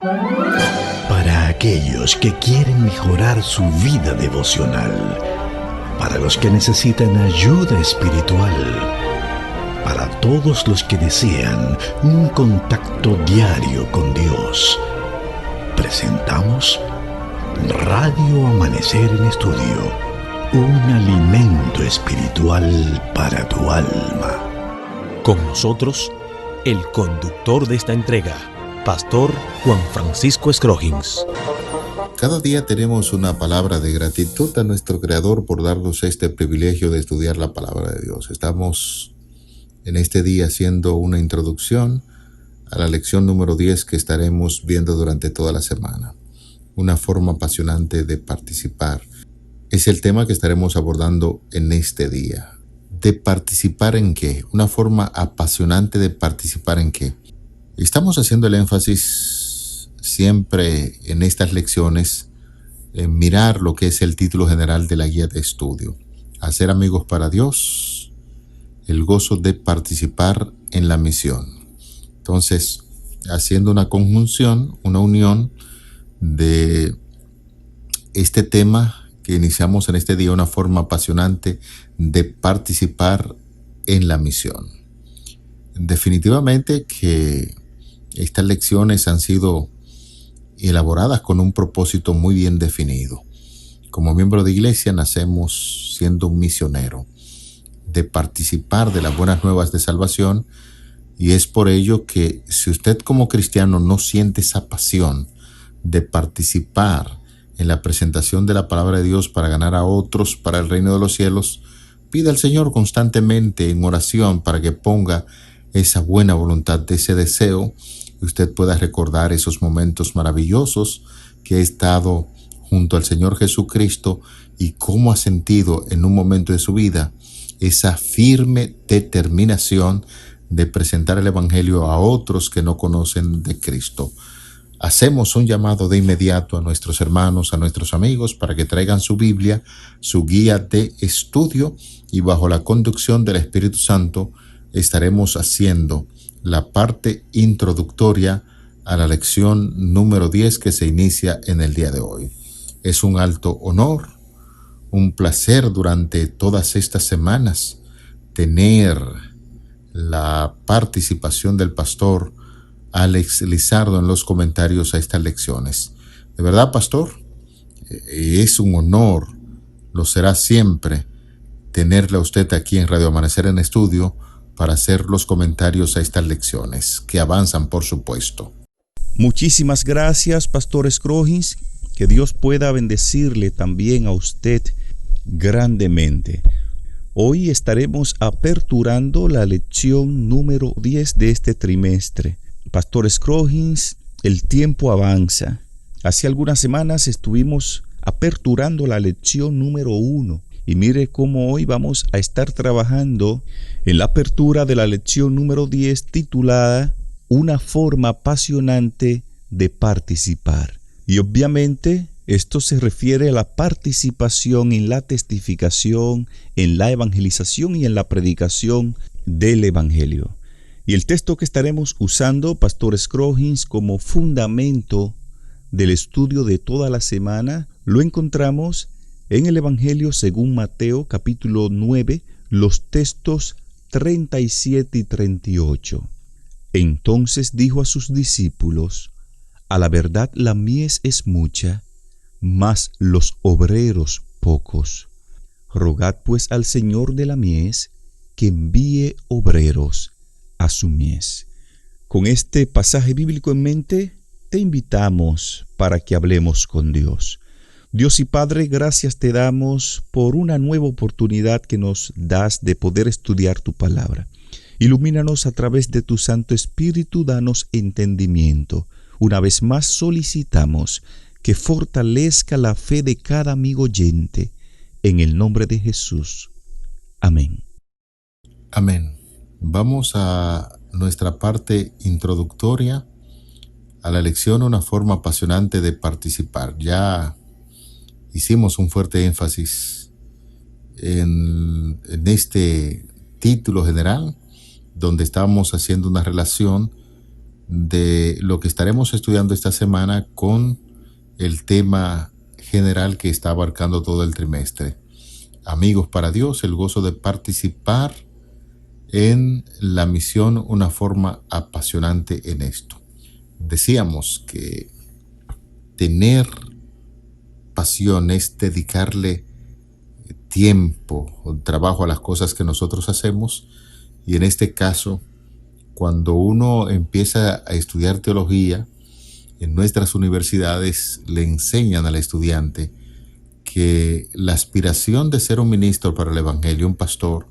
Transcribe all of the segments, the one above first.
Para aquellos que quieren mejorar su vida devocional, para los que necesitan ayuda espiritual, para todos los que desean un contacto diario con Dios, presentamos Radio Amanecer en Estudio, un alimento espiritual para tu alma. Con nosotros, el conductor de esta entrega, Pastor Juan Francisco Scroggins. Cada día tenemos una palabra de gratitud a nuestro Creador por darnos este privilegio de estudiar la palabra de Dios. Estamos en este día haciendo una introducción a la lección número 10 que estaremos viendo durante toda la semana. Una forma apasionante de participar. Es el tema que estaremos abordando en este día. ¿De participar en qué? Una forma apasionante de participar en qué. Estamos haciendo el énfasis siempre en estas lecciones en mirar lo que es el título general de la guía de estudio. Hacer amigos para Dios, el gozo de participar en la misión. Entonces, haciendo una conjunción, una unión de este tema que iniciamos en este día, una forma apasionante de participar en la misión. Definitivamente que estas lecciones han sido elaboradas con un propósito muy bien definido. Como miembro de iglesia nacemos siendo un misionero, de participar de las buenas nuevas de salvación, y es por ello que si usted como cristiano no siente esa pasión de participar en la presentación de la palabra de Dios para ganar a otros para el reino de los cielos, pida al Señor constantemente en oración para que ponga esa buena voluntad, ese deseo, y usted pueda recordar esos momentos maravillosos que ha estado junto al Señor Jesucristo y cómo ha sentido en un momento de su vida esa firme determinación de presentar el Evangelio a otros que no conocen de Cristo. Hacemos un llamado de inmediato a nuestros hermanos, a nuestros amigos, para que traigan su Biblia, su guía de estudio, y bajo la conducción del Espíritu Santo estaremos haciendo la parte introductoria a la lección número 10 que se inicia en el día de hoy. Es un alto honor, un placer durante todas estas semanas tener la participación del pastor Alex Lizardo en los comentarios a estas lecciones. De verdad, pastor, es un honor, lo será siempre, tenerle a usted aquí en Radio Amanecer en Estudio para hacer los comentarios a estas lecciones, que avanzan, por supuesto. Muchísimas gracias, Pastor Scroggins. Que Dios pueda bendecirle también a usted grandemente. Hoy estaremos aperturando la lección número 10 de este trimestre. Pastor Scroggins, el tiempo avanza. Hace algunas semanas estuvimos aperturando la lección número 1 y mire cómo hoy vamos a estar trabajando en la apertura de la lección número 10 titulada Una forma apasionante de participar. Y obviamente esto se refiere a la participación en la testificación, en la evangelización y en la predicación del Evangelio. Y el texto que estaremos usando, Pastor Scroggins, como fundamento del estudio de toda la semana, lo encontramos en el Evangelio según Mateo, capítulo 9, los textos 37 y 38. Entonces dijo a sus discípulos: a la verdad la mies es mucha, mas los obreros pocos. Rogad pues al Señor de la mies que envíe obreros a su mies. Con este pasaje bíblico en mente, te invitamos para que hablemos con Dios. Dios y Padre, gracias te damos por una nueva oportunidad que nos das de poder estudiar tu palabra. Ilumínanos a través de tu Santo Espíritu, danos entendimiento. Una vez más solicitamos que fortalezca la fe de cada amigo oyente, en el nombre de Jesús. Amén. Amén. Vamos a nuestra parte introductoria a la lección, una forma apasionante de participar. Ya hicimos un fuerte énfasis en este título general, donde estábamos haciendo una relación de lo que estaremos estudiando esta semana con el tema general que está abarcando todo el trimestre. Amigos para Dios, el gozo de participar en la misión, una forma apasionante en esto. Decíamos que tener pasión es dedicarle tiempo o trabajo a las cosas que nosotros hacemos, y en este caso, cuando uno empieza a estudiar teología, en nuestras universidades le enseñan al estudiante que la aspiración de ser un ministro para el Evangelio, un pastor,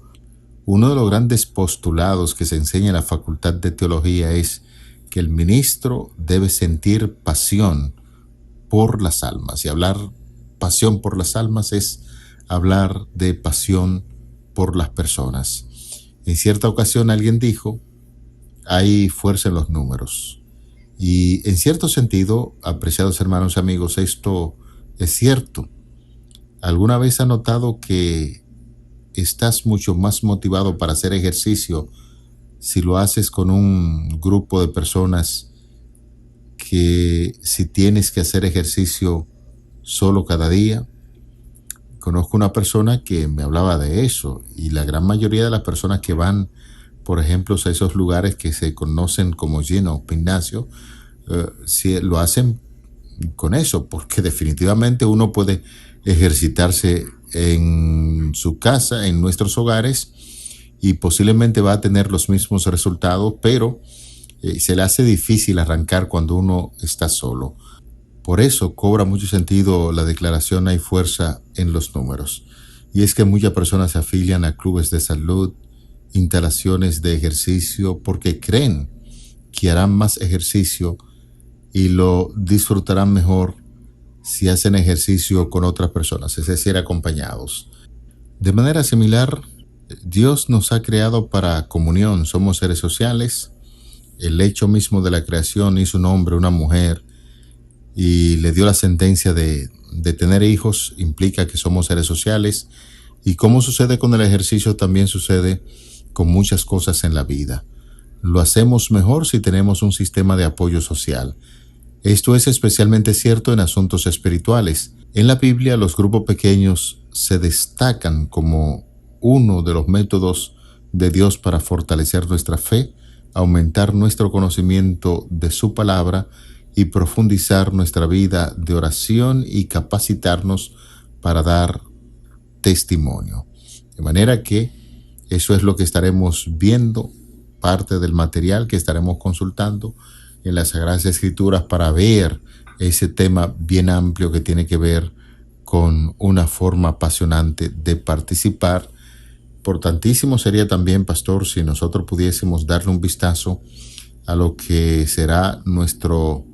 uno de los grandes postulados que se enseña en la Facultad de Teología es que el ministro debe sentir pasión por las almas. Y hablar pasión por las almas es hablar de pasión por las personas. En cierta ocasión alguien dijo, hay fuerza en los números. Y en cierto sentido, apreciados hermanos y amigos, esto es cierto. ¿Alguna vez has notado que estás mucho más motivado para hacer ejercicio si lo haces con un grupo de personas que si tienes que hacer ejercicio solo cada día? Conozco una persona que me hablaba de eso, y la gran mayoría de las personas que van, por ejemplo, a esos lugares que se conocen como gym o gimnasio, si lo hacen con eso, porque definitivamente uno puede ejercitarse en su casa, en nuestros hogares, y posiblemente va a tener los mismos resultados, pero se le hace difícil arrancar cuando uno está solo. Por eso cobra mucho sentido la declaración hay fuerza en los números. Y es que muchas personas se afilian a clubes de salud, instalaciones de ejercicio, porque creen que harán más ejercicio y lo disfrutarán mejor si hacen ejercicio con otras personas, es decir, acompañados. De manera similar, Dios nos ha creado para comunión, somos seres sociales. El hecho mismo de la creación hizo un hombre, una mujer, y le dio la sentencia de tener hijos, implica que somos seres sociales, y como sucede con el ejercicio, también sucede con muchas cosas en la vida. Lo hacemos mejor si tenemos un sistema de apoyo social. Esto es especialmente cierto en asuntos espirituales. En la Biblia, los grupos pequeños se destacan como uno de los métodos de Dios para fortalecer nuestra fe, aumentar nuestro conocimiento de su palabra y profundizar nuestra vida de oración y capacitarnos para dar testimonio. De manera que eso es lo que estaremos viendo, parte del material que estaremos consultando en las Sagradas Escrituras para ver ese tema bien amplio que tiene que ver con una forma apasionante de participar. Importantísimo sería también, pastor, si nosotros pudiésemos darle un vistazo a lo que será nuestro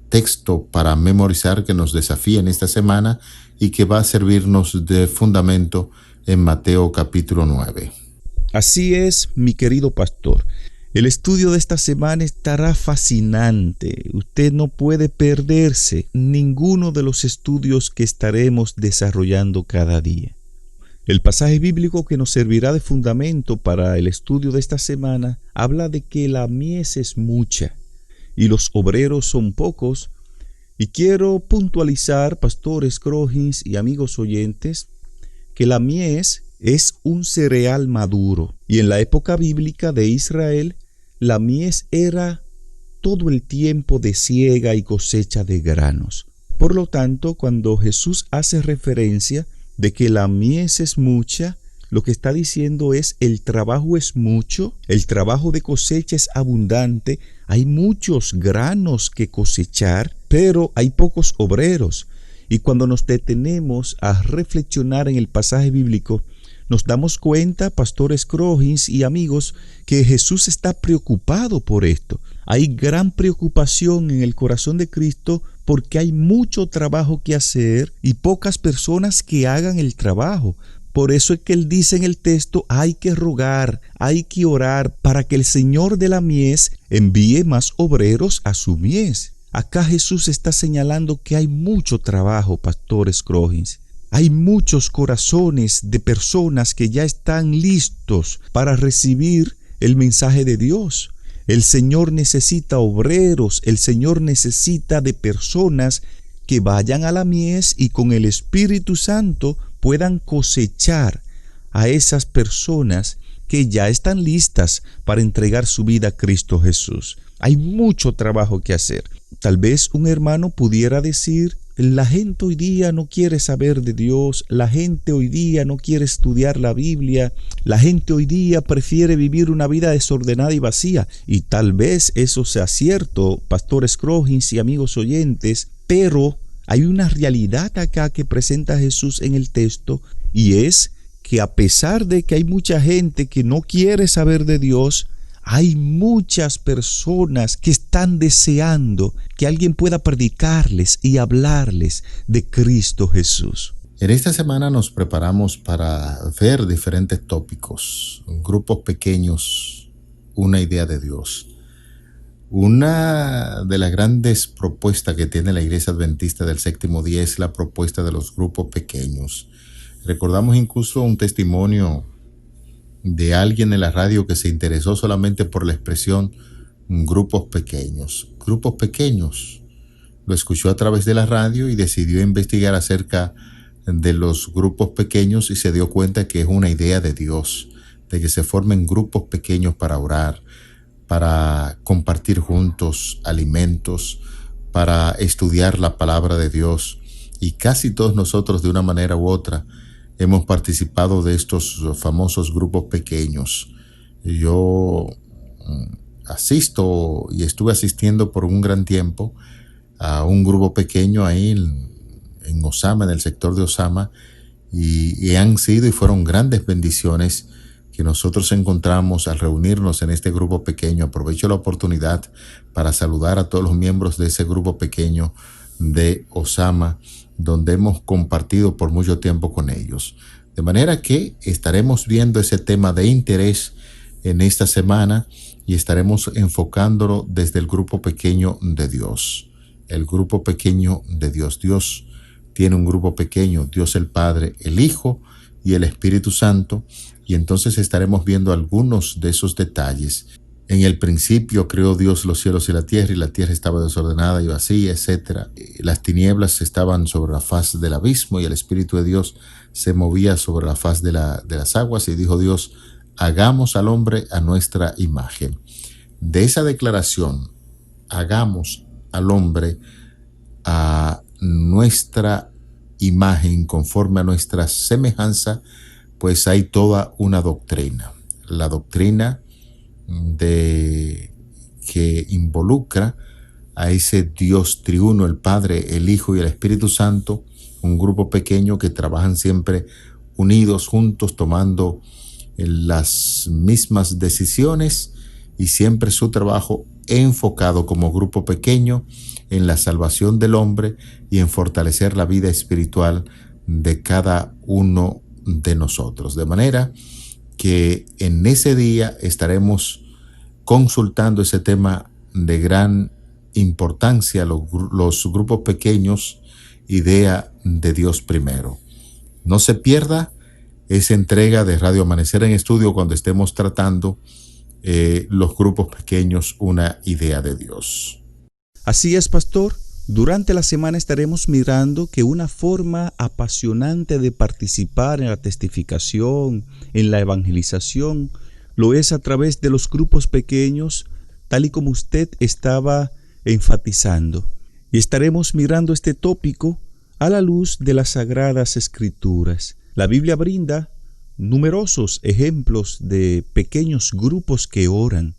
texto para memorizar que nos desafía en esta semana y que va a servirnos de fundamento en Mateo capítulo 9. Así es, mi querido pastor. El estudio de esta semana estará fascinante. Usted no puede perderse ninguno de los estudios que estaremos desarrollando cada día. El pasaje bíblico que nos servirá de fundamento para el estudio de esta semana habla de que la mies es mucha y los obreros son pocos. Y quiero puntualizar, pastores Scroggins y amigos oyentes, que la mies es un cereal maduro. Y en la época bíblica de Israel, la mies era todo el tiempo de siega y cosecha de granos. Por lo tanto, cuando Jesús hace referencia de que la mies es mucha, lo que está diciendo es el trabajo es mucho, el trabajo de cosecha es abundante, hay muchos granos que cosechar, pero hay pocos obreros. Y cuando nos detenemos a reflexionar en el pasaje bíblico, nos damos cuenta, pastores Scroggins y amigos, que Jesús está preocupado por esto. Hay gran preocupación en el corazón de Cristo porque hay mucho trabajo que hacer y pocas personas que hagan el trabajo. Por eso es que él dice en el texto, hay que rogar, hay que orar para que el Señor de la mies envíe más obreros a su mies. Acá Jesús está señalando que hay mucho trabajo, pastores Scroggins. Hay muchos corazones de personas que ya están listos para recibir el mensaje de Dios. El Señor necesita obreros, el Señor necesita de personas que vayan a la mies y con el Espíritu Santo puedan cosechar a esas personas que ya están listas para entregar su vida a Cristo Jesús. Hay mucho trabajo que hacer. Tal vez un hermano pudiera decir: la gente hoy día no quiere saber de Dios, la gente hoy día no quiere estudiar la Biblia, la gente hoy día prefiere vivir una vida desordenada y vacía. Y tal vez eso sea cierto, Pastor Scroggins y amigos oyentes, pero hay una realidad acá que presenta Jesús en el texto, y es que a pesar de que hay mucha gente que no quiere saber de Dios, hay muchas personas que están deseando que alguien pueda predicarles y hablarles de Cristo Jesús. En esta semana nos preparamos para ver diferentes tópicos, grupos pequeños, una idea de Dios. Una de las grandes propuestas que tiene la Iglesia Adventista del Séptimo Día es la propuesta de los grupos pequeños. Recordamos incluso un testimonio de alguien en la radio que se interesó solamente por la expresión grupos pequeños. Grupos pequeños. Lo escuchó a través de la radio y decidió investigar acerca de los grupos pequeños y se dio cuenta que es una idea de Dios, de que se formen grupos pequeños para orar, para compartir juntos alimentos, para estudiar la palabra de Dios. Y casi todos nosotros, de una manera u otra, hemos participado de estos famosos grupos pequeños. Yo asisto y estuve asistiendo por un gran tiempo a un grupo pequeño ahí en Osama, en el sector de Osama, y han sido y fueron grandes bendiciones que nosotros encontramos al reunirnos en este grupo pequeño. Aprovecho la oportunidad para saludar a todos los miembros de ese grupo pequeño de Osama, donde hemos compartido por mucho tiempo con ellos. De manera que estaremos viendo ese tema de interés en esta semana y estaremos enfocándolo desde el grupo pequeño de Dios. El grupo pequeño de Dios. Dios tiene un grupo pequeño, Dios el Padre, el Hijo y el Espíritu Santo, y entonces estaremos viendo algunos de esos detalles. En el principio creó Dios los cielos y la tierra estaba desordenada y vacía, etc. Las tinieblas estaban sobre la faz del abismo y el Espíritu de Dios se movía sobre la faz de las aguas, y dijo Dios: hagamos al hombre a nuestra imagen. De esa declaración, hagamos al hombre a nuestra imagen, conforme a nuestra semejanza, pues hay toda una doctrina. La doctrina que involucra a ese Dios triuno, el Padre, el Hijo y el Espíritu Santo, un grupo pequeño que trabajan siempre unidos, juntos, tomando las mismas decisiones, y siempre su trabajo enfocado como grupo pequeño en la salvación del hombre y en fortalecer la vida espiritual de cada uno de nosotros. De manera que en ese día estaremos consultando ese tema de gran importancia, los grupos pequeños, idea de Dios primero. No se pierda esa entrega de Radio Amanecer en Estudio cuando estemos tratando los grupos pequeños, una idea de Dios. Así es, pastor. Durante la semana estaremos mirando que una forma apasionante de participar en la testificación, en la evangelización, lo es a través de los grupos pequeños, tal y como usted estaba enfatizando. Y estaremos mirando este tópico a la luz de las Sagradas Escrituras. La Biblia brinda numerosos ejemplos de pequeños grupos que oran.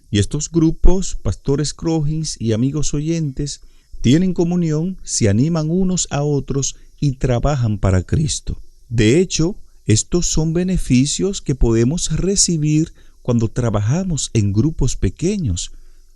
Y estos grupos, Pastor Scroggins y amigos oyentes, tienen comunión, se animan unos a otros y trabajan para Cristo. De hecho, estos son beneficios que podemos recibir cuando trabajamos en grupos pequeños.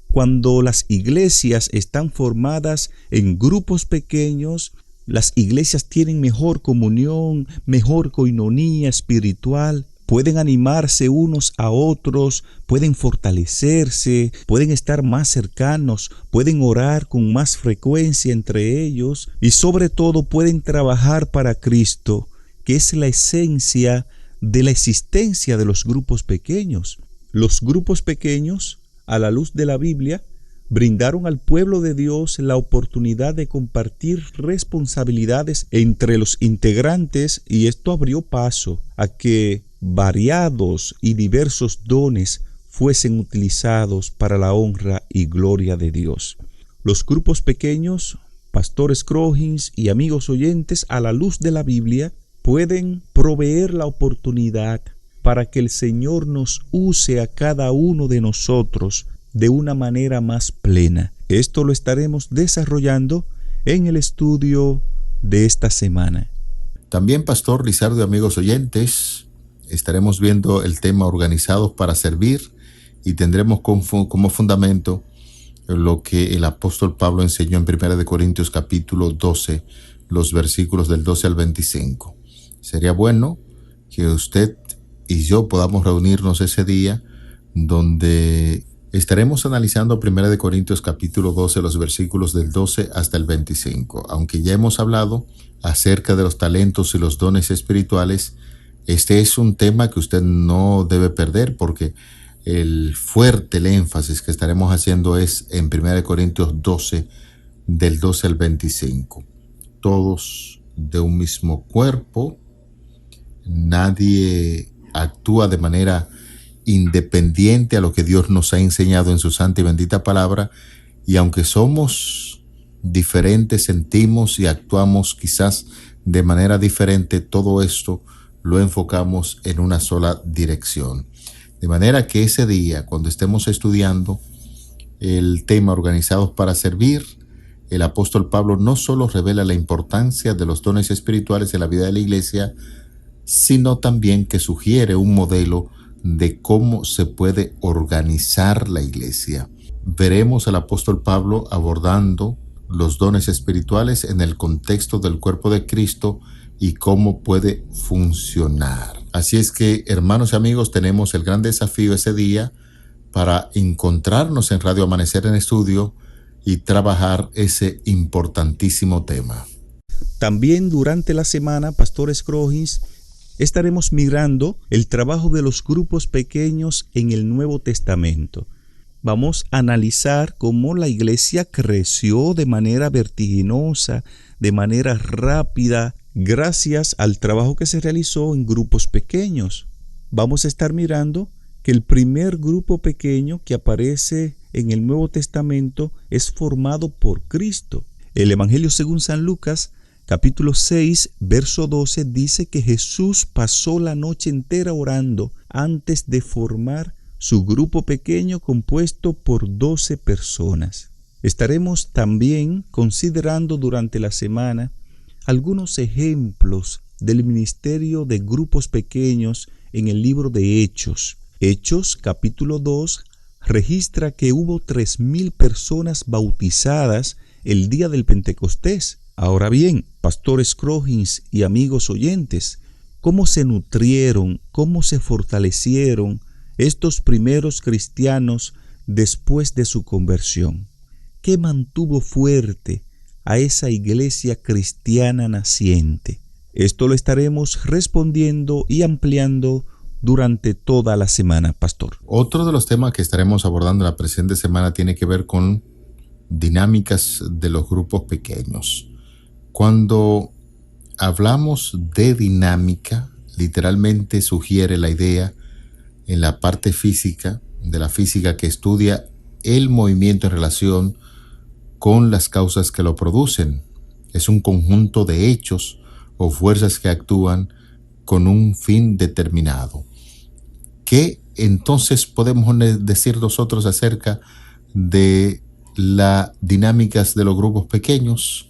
Cuando las iglesias están formadas en grupos pequeños, las iglesias tienen mejor comunión, mejor coinonía espiritual, pueden animarse unos a otros, pueden fortalecerse, pueden estar más cercanos, pueden orar con más frecuencia entre ellos y sobre todo pueden trabajar para Cristo, que es la esencia de la existencia de los grupos pequeños. Los grupos pequeños a la luz de la Biblia, brindaron al pueblo de Dios la oportunidad de compartir responsabilidades entre los integrantes, y esto abrió paso a que variados y diversos dones fuesen utilizados para la honra y gloria de Dios. Los grupos pequeños, Pastor Scroggins y amigos oyentes, a la luz de la Biblia, pueden proveer la oportunidad para que el Señor nos use a cada uno de nosotros de una manera más plena. Esto lo estaremos desarrollando en el estudio de esta semana. También, Pastor Lizardo y amigos oyentes, estaremos viendo el tema organizados para servir y tendremos como fundamento lo que el apóstol Pablo enseñó en 1 Corintios capítulo 12, los versículos del 12 al 25. Sería bueno que usted y yo podamos reunirnos ese día, donde estaremos analizando 1 Corintios capítulo 12, los versículos del 12 hasta el 25. Aunque ya hemos hablado acerca de los talentos y los dones espirituales, este es un tema que usted no debe perder, porque el énfasis que estaremos haciendo es en 1 Corintios 12, del 12 al 25. Todos de un mismo cuerpo, nadie actúa de manera independiente a lo que Dios nos ha enseñado en su santa y bendita palabra, y aunque somos diferentes, sentimos y actuamos quizás de manera diferente, todo esto lo enfocamos en una sola dirección. De manera que ese día, cuando estemos estudiando el tema organizados para servir, el apóstol Pablo no solo revela la importancia de los dones espirituales en la vida de la iglesia, sino también que sugiere un modelo de cómo se puede organizar la iglesia. Veremos al apóstol Pablo abordando los dones espirituales en el contexto del cuerpo de Cristo y cómo puede funcionar. Así es que, hermanos y amigos, tenemos el gran desafío ese día para encontrarnos en Radio Amanecer en Estudio y trabajar ese importantísimo tema. También durante la semana, Pastor Scroggins, estaremos mirando el trabajo de los grupos pequeños en el Nuevo Testamento. Vamos a analizar cómo la iglesia creció de manera vertiginosa, de manera rápida, gracias al trabajo que se realizó en grupos pequeños. Vamos a estar mirando que el primer grupo pequeño que aparece en el Nuevo Testamento es formado por Cristo. El Evangelio según San Lucas, capítulo 6, verso 12, dice que Jesús pasó la noche entera orando antes de formar su grupo pequeño compuesto por 12 personas. Estaremos también considerando durante la semana algunos ejemplos del ministerio de grupos pequeños en el libro de Hechos. Hechos, capítulo 2, registra que hubo 3,000 personas bautizadas el día del Pentecostés. Ahora bien, Pastor Scroggins y amigos oyentes, ¿cómo se nutrieron, cómo se fortalecieron estos primeros cristianos después de su conversión? ¿Qué mantuvo fuerte a esa iglesia cristiana naciente? Esto lo estaremos respondiendo y ampliando durante toda la semana, Pastor. Otro de los temas que estaremos abordando la presente semana tiene que ver con dinámicas de los grupos pequeños. Cuando hablamos de dinámica, literalmente sugiere la idea en la parte física, de la física que estudia el movimiento en relación con las causas que lo producen. Es un conjunto de hechos o fuerzas que actúan con un fin determinado. ¿Qué entonces podemos decir nosotros acerca de las dinámicas de los grupos pequeños?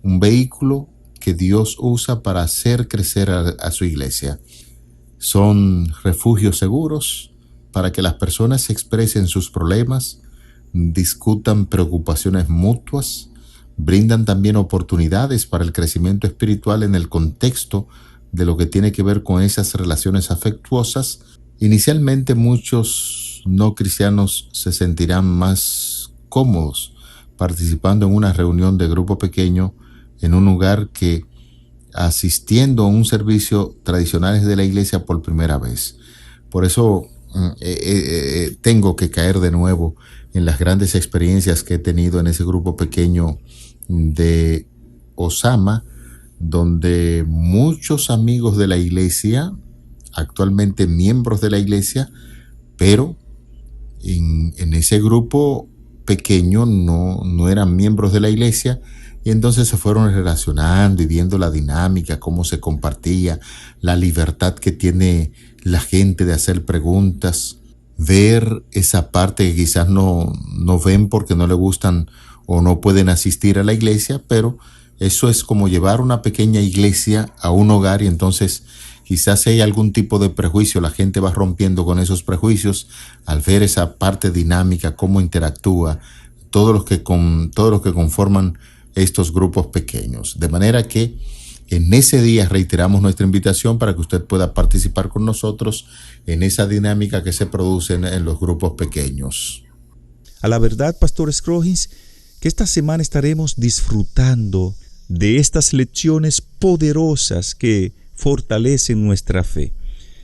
Un vehículo que Dios usa para hacer crecer a su iglesia. Son refugios seguros para que las personas expresen sus problemas, discutan preocupaciones mutuas, brindan también oportunidades para el crecimiento espiritual en el contexto de lo que tiene que ver con esas relaciones afectuosas. Inicialmente muchos no cristianos se sentirán más cómodos participando en una reunión de grupo pequeño en un lugar que asistiendo a un servicio tradicional de la iglesia por primera vez. Por eso tengo que caer de nuevo en las grandes experiencias que he tenido en ese grupo pequeño de Osama, donde muchos amigos de la iglesia, actualmente miembros de la iglesia, pero en ese grupo pequeño no eran miembros de la iglesia, y entonces se fueron relacionando y viendo la dinámica, cómo se compartía, la libertad que tiene la gente de hacer preguntas, ver esa parte que quizás no ven porque no le gustan o no pueden asistir a la iglesia, pero eso es como llevar una pequeña iglesia a un hogar, y entonces quizás si hay algún tipo de prejuicio, la gente va rompiendo con esos prejuicios al ver esa parte dinámica, cómo interactúa todos los que conforman estos grupos pequeños. De manera que en ese día reiteramos nuestra invitación para que usted pueda participar con nosotros en esa dinámica que se produce en los grupos pequeños. A la verdad, Pastor Scroggins, que esta semana estaremos disfrutando de estas lecciones poderosas que fortalecen nuestra fe.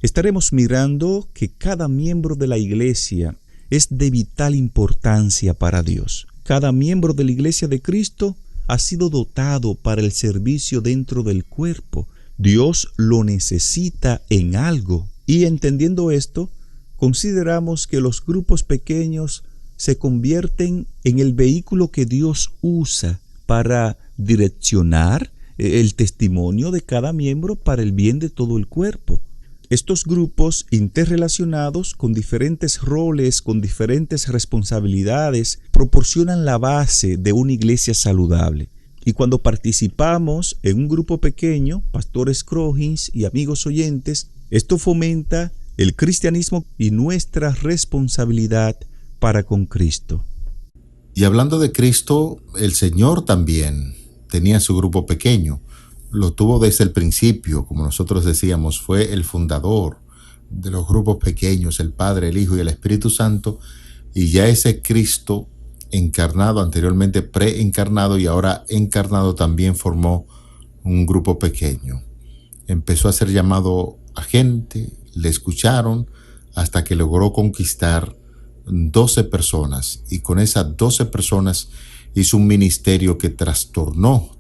Estaremos mirando que cada miembro de la iglesia es de vital importancia para Dios. Cada miembro de la iglesia de Cristo ha sido dotado para el servicio dentro del cuerpo. Dios lo necesita en algo. Y entendiendo esto, consideramos que los grupos pequeños se convierten en el vehículo que Dios usa para direccionar el testimonio de cada miembro para el bien de todo el cuerpo. Estos grupos interrelacionados con diferentes roles, con diferentes responsabilidades, proporcionan la base de una iglesia saludable. Y cuando participamos en un grupo pequeño, Pastor Scroggins y amigos oyentes, esto fomenta el cristianismo y nuestra responsabilidad para con Cristo. Y hablando de Cristo, el Señor también tenía su grupo pequeño. Lo tuvo desde el principio, como nosotros decíamos, fue el fundador de los grupos pequeños, el Padre, el Hijo y el Espíritu Santo, y ya ese Cristo encarnado, anteriormente preencarnado y ahora encarnado, también formó un grupo pequeño. Empezó a ser llamado a gente, le escucharon, hasta que logró conquistar 12 personas, y con esas 12 personas hizo un ministerio que transformó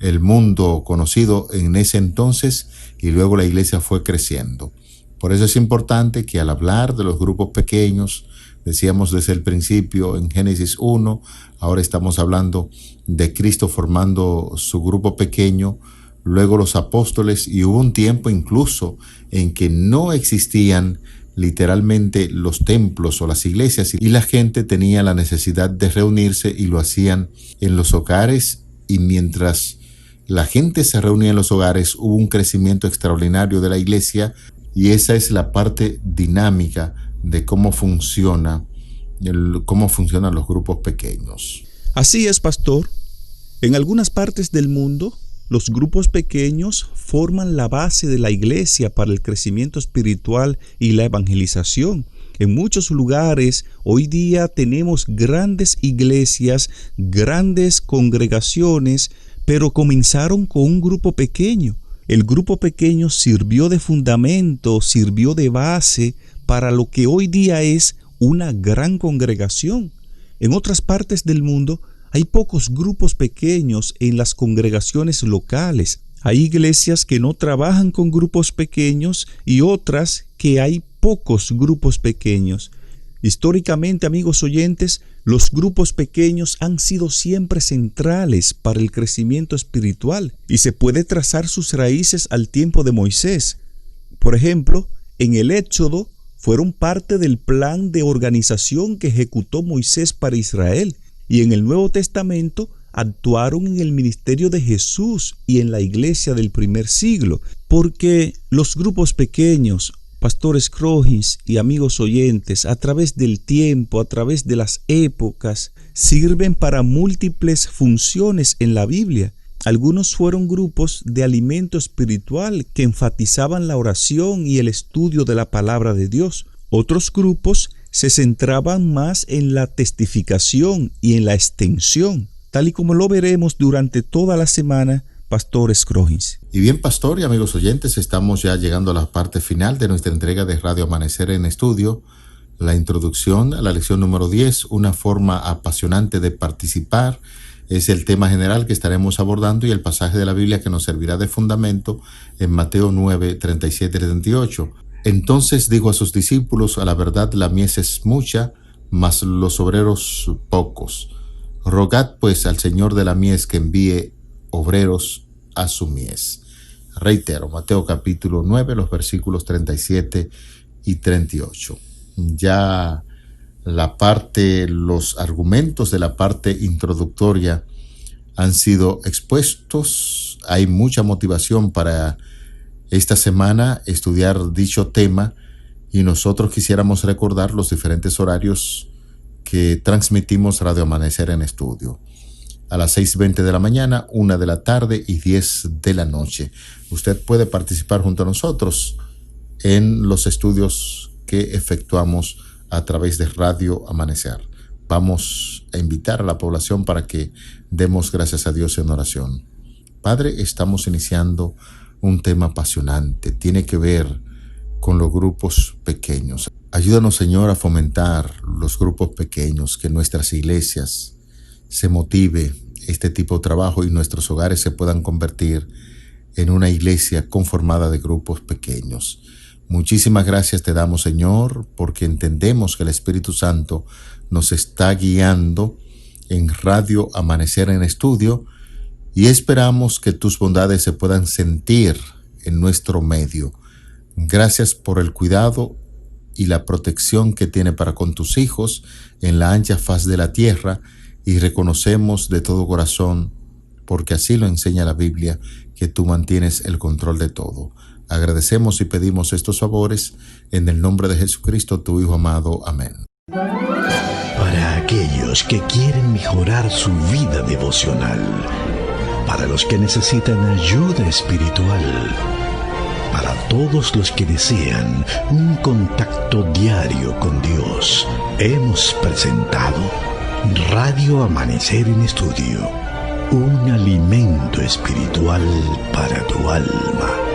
el mundo conocido en ese entonces, y luego la iglesia fue creciendo. Por eso es importante que al hablar de los grupos pequeños, decíamos desde el principio en Génesis 1, ahora estamos hablando de Cristo formando su grupo pequeño, luego los apóstoles, y hubo un tiempo incluso en que no existían literalmente los templos o las iglesias, y la gente tenía la necesidad de reunirse y lo hacían en los hogares, y mientras la gente se reunía en los hogares hubo un crecimiento extraordinario de la iglesia, y esa es la parte dinámica de cómo funcionan los grupos pequeños. Así es, pastor. En algunas partes del mundo, los grupos pequeños forman la base de la iglesia para el crecimiento espiritual y la evangelización. En muchos lugares hoy día tenemos grandes iglesias, grandes congregaciones, pero comenzaron con un grupo pequeño. El grupo pequeño sirvió de fundamento, sirvió de base para lo que hoy día es una gran congregación. En otras partes del mundo hay pocos grupos pequeños en las congregaciones locales. Hay iglesias que no trabajan con grupos pequeños y otras que hay pocos grupos pequeños. Históricamente, amigos oyentes, los grupos pequeños han sido siempre centrales para el crecimiento espiritual y se puede trazar sus raíces al tiempo de Moisés. Por ejemplo, en el Éxodo fueron parte del plan de organización que ejecutó Moisés para Israel, y en el Nuevo Testamento actuaron en el ministerio de Jesús y en la iglesia del primer siglo, porque los grupos pequeños, Pastor Scroggins y amigos oyentes, a través del tiempo, a través de las épocas, sirven para múltiples funciones en la Biblia. Algunos fueron grupos de alimento espiritual que enfatizaban la oración y el estudio de la palabra de Dios. Otros grupos se centraban más en la testificación y en la extensión. Tal y como lo veremos durante toda la semana, Pastor Scroggins. Y bien, pastor y amigos oyentes, estamos ya llegando a la parte final de nuestra entrega de Radio Amanecer en Estudio. La introducción a la lección número 10, una forma apasionante de participar, es el tema general que estaremos abordando y el pasaje de la Biblia que nos servirá de fundamento en Mateo 9, 37 y 38. Entonces dijo a sus discípulos: a la verdad la mies es mucha, mas los obreros pocos. Rogad pues al Señor de la mies que envíe obreros a su mies. Reitero, Mateo capítulo 9, los versículos 37 y 38. Ya los argumentos de la parte introductoria han sido expuestos. Hay mucha motivación para esta semana estudiar dicho tema y nosotros quisiéramos recordar los diferentes horarios que transmitimos Radio Amanecer en Estudio. A las 6:20 de la mañana, 1 de la tarde y 10 de la noche. Usted puede participar junto a nosotros en los estudios que efectuamos a través de Radio Amanecer. Vamos a invitar a la población para que demos gracias a Dios en oración. Padre, estamos iniciando un tema apasionante. Tiene que ver con los grupos pequeños. Ayúdanos, Señor, a fomentar los grupos pequeños, que nuestras iglesias se motive este tipo de trabajo y nuestros hogares se puedan convertir en una iglesia conformada de grupos pequeños. Muchísimas gracias te damos, Señor, porque entendemos que el Espíritu Santo nos está guiando en Radio Amanecer en Estudio y esperamos que tus bondades se puedan sentir en nuestro medio. Gracias por el cuidado y la protección que tiene para con tus hijos en la ancha faz de la tierra, y reconocemos de todo corazón, porque así lo enseña la Biblia, que tú mantienes el control de todo. Agradecemos y pedimos estos favores en el nombre de Jesucristo, tu Hijo amado. Amén. Para aquellos que quieren mejorar su vida devocional, para los que necesitan ayuda espiritual, para todos los que desean un contacto diario con Dios, hemos presentado Radio Amanecer en Estudio, un alimento espiritual para tu alma.